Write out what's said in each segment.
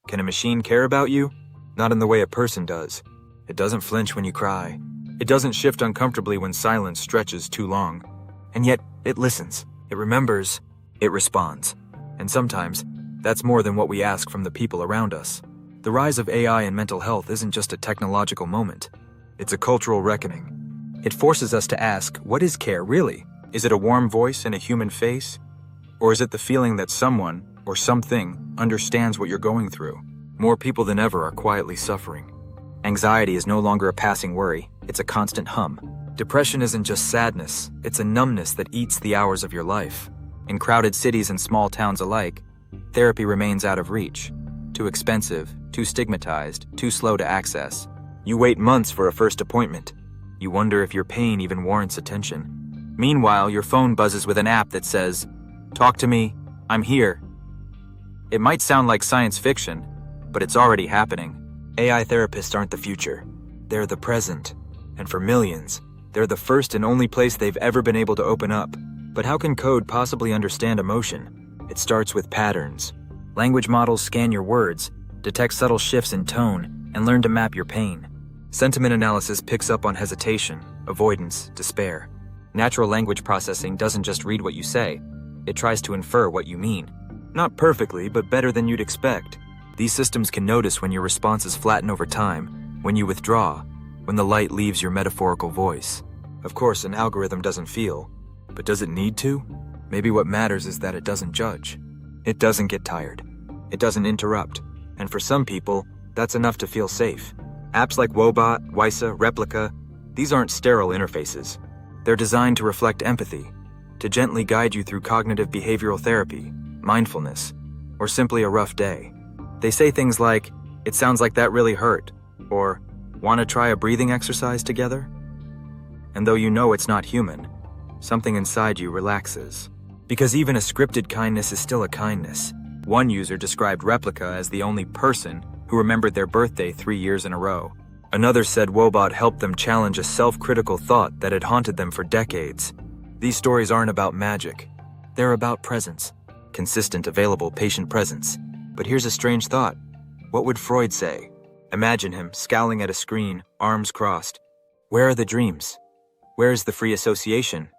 Can a machine care about you? Not in the way a person does. It doesn't flinch when you cry. It doesn't shift uncomfortably when silence stretches too long. And yet, it listens. It remembers. It responds. And sometimes, that's more than what we ask from the people around us. The rise of AI in mental health isn't just a technological moment. It's a cultural reckoning. It forces us to ask, what is care really? Is it a warm voice and a human face? Or is it the feeling that someone, or something, understands what you're going through? More people than ever are quietly suffering. Anxiety is no longer a passing worry, it's a constant hum. Depression isn't just sadness, it's a numbness that eats the hours of your life. In crowded cities and small towns alike, therapy remains out of reach. Too expensive, too stigmatized, too slow to access. You wait months for a first appointment. You wonder if your pain even warrants attention. Meanwhile, your phone buzzes with an app that says, "Talk to me, I'm here." It might sound like science fiction, but it's already happening. AI therapists aren't the future. They're the present. And for millions, they're the first and only place they've ever been able to open up. But how can code possibly understand emotion? It starts with patterns. Language models scan your words, detect subtle shifts in tone, and learn to map your pain. Sentiment analysis picks up on hesitation, avoidance, despair. Natural language processing doesn't just read what you say, it tries to infer what you mean. Not perfectly, but better than you'd expect. These systems can notice when your responses flatten over time, when you withdraw, when the light leaves your metaphorical voice. Of course, an algorithm doesn't feel, but does it need to? Maybe what matters is that it doesn't judge. It doesn't get tired. It doesn't interrupt. And for some people, that's enough to feel safe. Apps like Woebot, Replika, these aren't sterile interfaces. They're designed to reflect empathy, to gently guide you through cognitive behavioral therapy, mindfulness, or simply a rough day. They say things like, "It sounds like that really hurt," or "Want to try a breathing exercise together?" And though you know it's not human, something inside you relaxes. Because even a scripted kindness is still a kindness. One user described Replika as the only person who remembered their birthday 3 years in a row. Another said Woebot helped them challenge a self-critical thought that had haunted them for decades. These stories aren't about magic. They're about presence. Consistent, available, patient presence. But here's a strange thought. What would Freud say? Imagine him scowling at a screen, arms crossed. Where are the dreams? Where is the free association?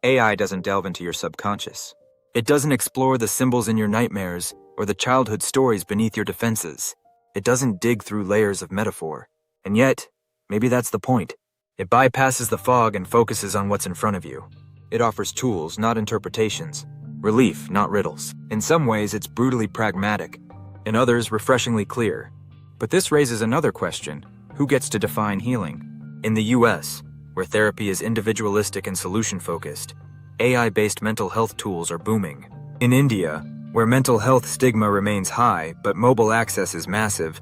AI doesn't delve into your subconscious. It doesn't explore the symbols in your nightmares or the childhood stories beneath your defenses. It doesn't dig through layers of metaphor. And yet, maybe that's the point. It bypasses the fog and focuses on what's in front of you. It offers tools, not interpretations. Relief, not riddles. In some ways, it's brutally pragmatic. In others, refreshingly clear. But this raises another question. Who gets to define healing? In the US, where therapy is individualistic and solution-focused, AI-based mental health tools are booming. In India, where mental health stigma remains high but mobile access is massive,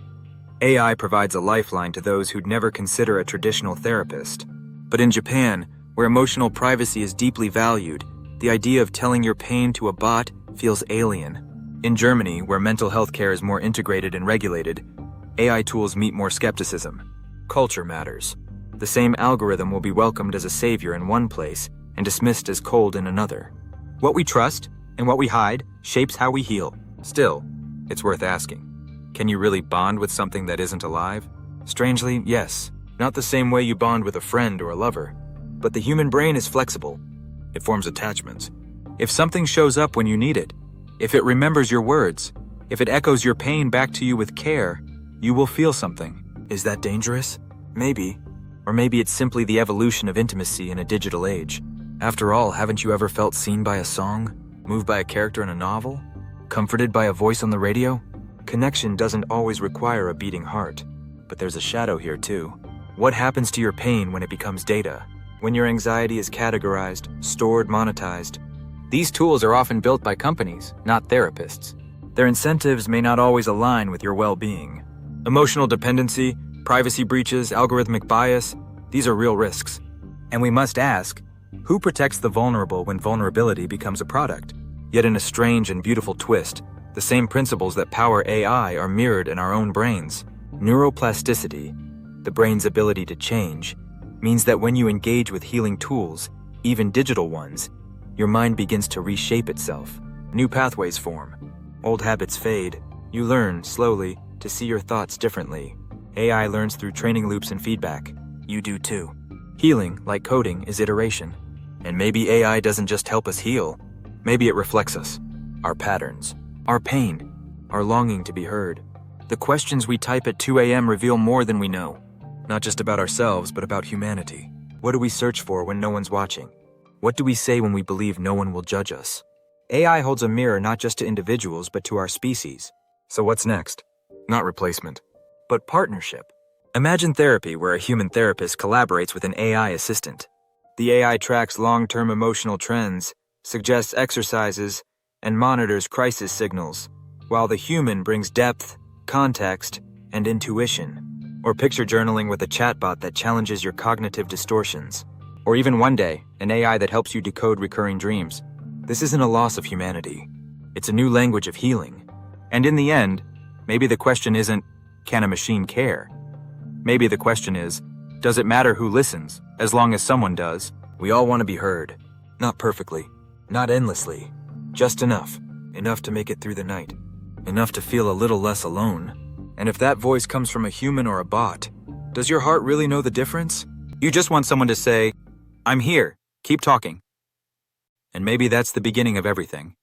AI provides a lifeline to those who'd never consider a traditional therapist. But in Japan, where emotional privacy is deeply valued, the idea of telling your pain to a bot feels alien. In Germany, where mental health care is more integrated and regulated, AI tools meet more skepticism. Culture matters. The same algorithm will be welcomed as a savior in one place and dismissed as cold in another. What we trust and what we hide shapes how we heal. Still, it's worth asking. Can you really bond with something that isn't alive? Strangely, yes. Not the same way you bond with a friend or a lover. But the human brain is flexible. It forms attachments. If something shows up when you need it, if it remembers your words, if it echoes your pain back to you with care, you will feel something. Is that dangerous? Maybe. Or maybe it's simply the evolution of intimacy in a digital age. After all, haven't you ever felt seen by a song? Moved by a character in a novel? Comforted by a voice on the radio? Connection doesn't always require a beating heart. But there's a shadow here too. What happens to your pain when it becomes data? When your anxiety is categorized, stored, monetized? These tools are often built by companies, not therapists. Their incentives may not always align with your well-being. Emotional dependency, privacy breaches, algorithmic bias, these are real risks. And we must ask, who protects the vulnerable when vulnerability becomes a product? Yet in a strange and beautiful twist, the same principles that power AI are mirrored in our own brains. Neuroplasticity, the brain's ability to change, means that when you engage with healing tools, even digital ones, your mind begins to reshape itself. New pathways form. Old habits fade. You learn, slowly, to see your thoughts differently. AI learns through training loops and feedback. You do too. Healing, like coding, is iteration. And maybe AI doesn't just help us heal. Maybe it reflects us. Our patterns. Our pain. Our longing to be heard. The questions we type at 2 a.m. reveal more than we know. Not just about ourselves, but about humanity. What do we search for when no one's watching? What do we say when we believe no one will judge us? AI holds a mirror not just to individuals, but to our species. So what's next? Not replacement, but partnership. Imagine therapy where a human therapist collaborates with an AI assistant. The AI tracks long-term emotional trends, suggests exercises, and monitors crisis signals, while the human brings depth, context, and intuition. Or picture journaling with a chatbot that challenges your cognitive distortions. Or even one day, an AI that helps you decode recurring dreams. This isn't a loss of humanity. It's a new language of healing. And in the end, maybe the question isn't, can a machine care? Maybe the question is, does it matter who listens, as long as someone does? We all want to be heard. Not perfectly, not endlessly. Just enough. Enough to make it through the night. Enough to feel a little less alone. And if that voice comes from a human or a bot, does your heart really know the difference? You just want someone to say, I'm here, keep talking. And maybe that's the beginning of everything.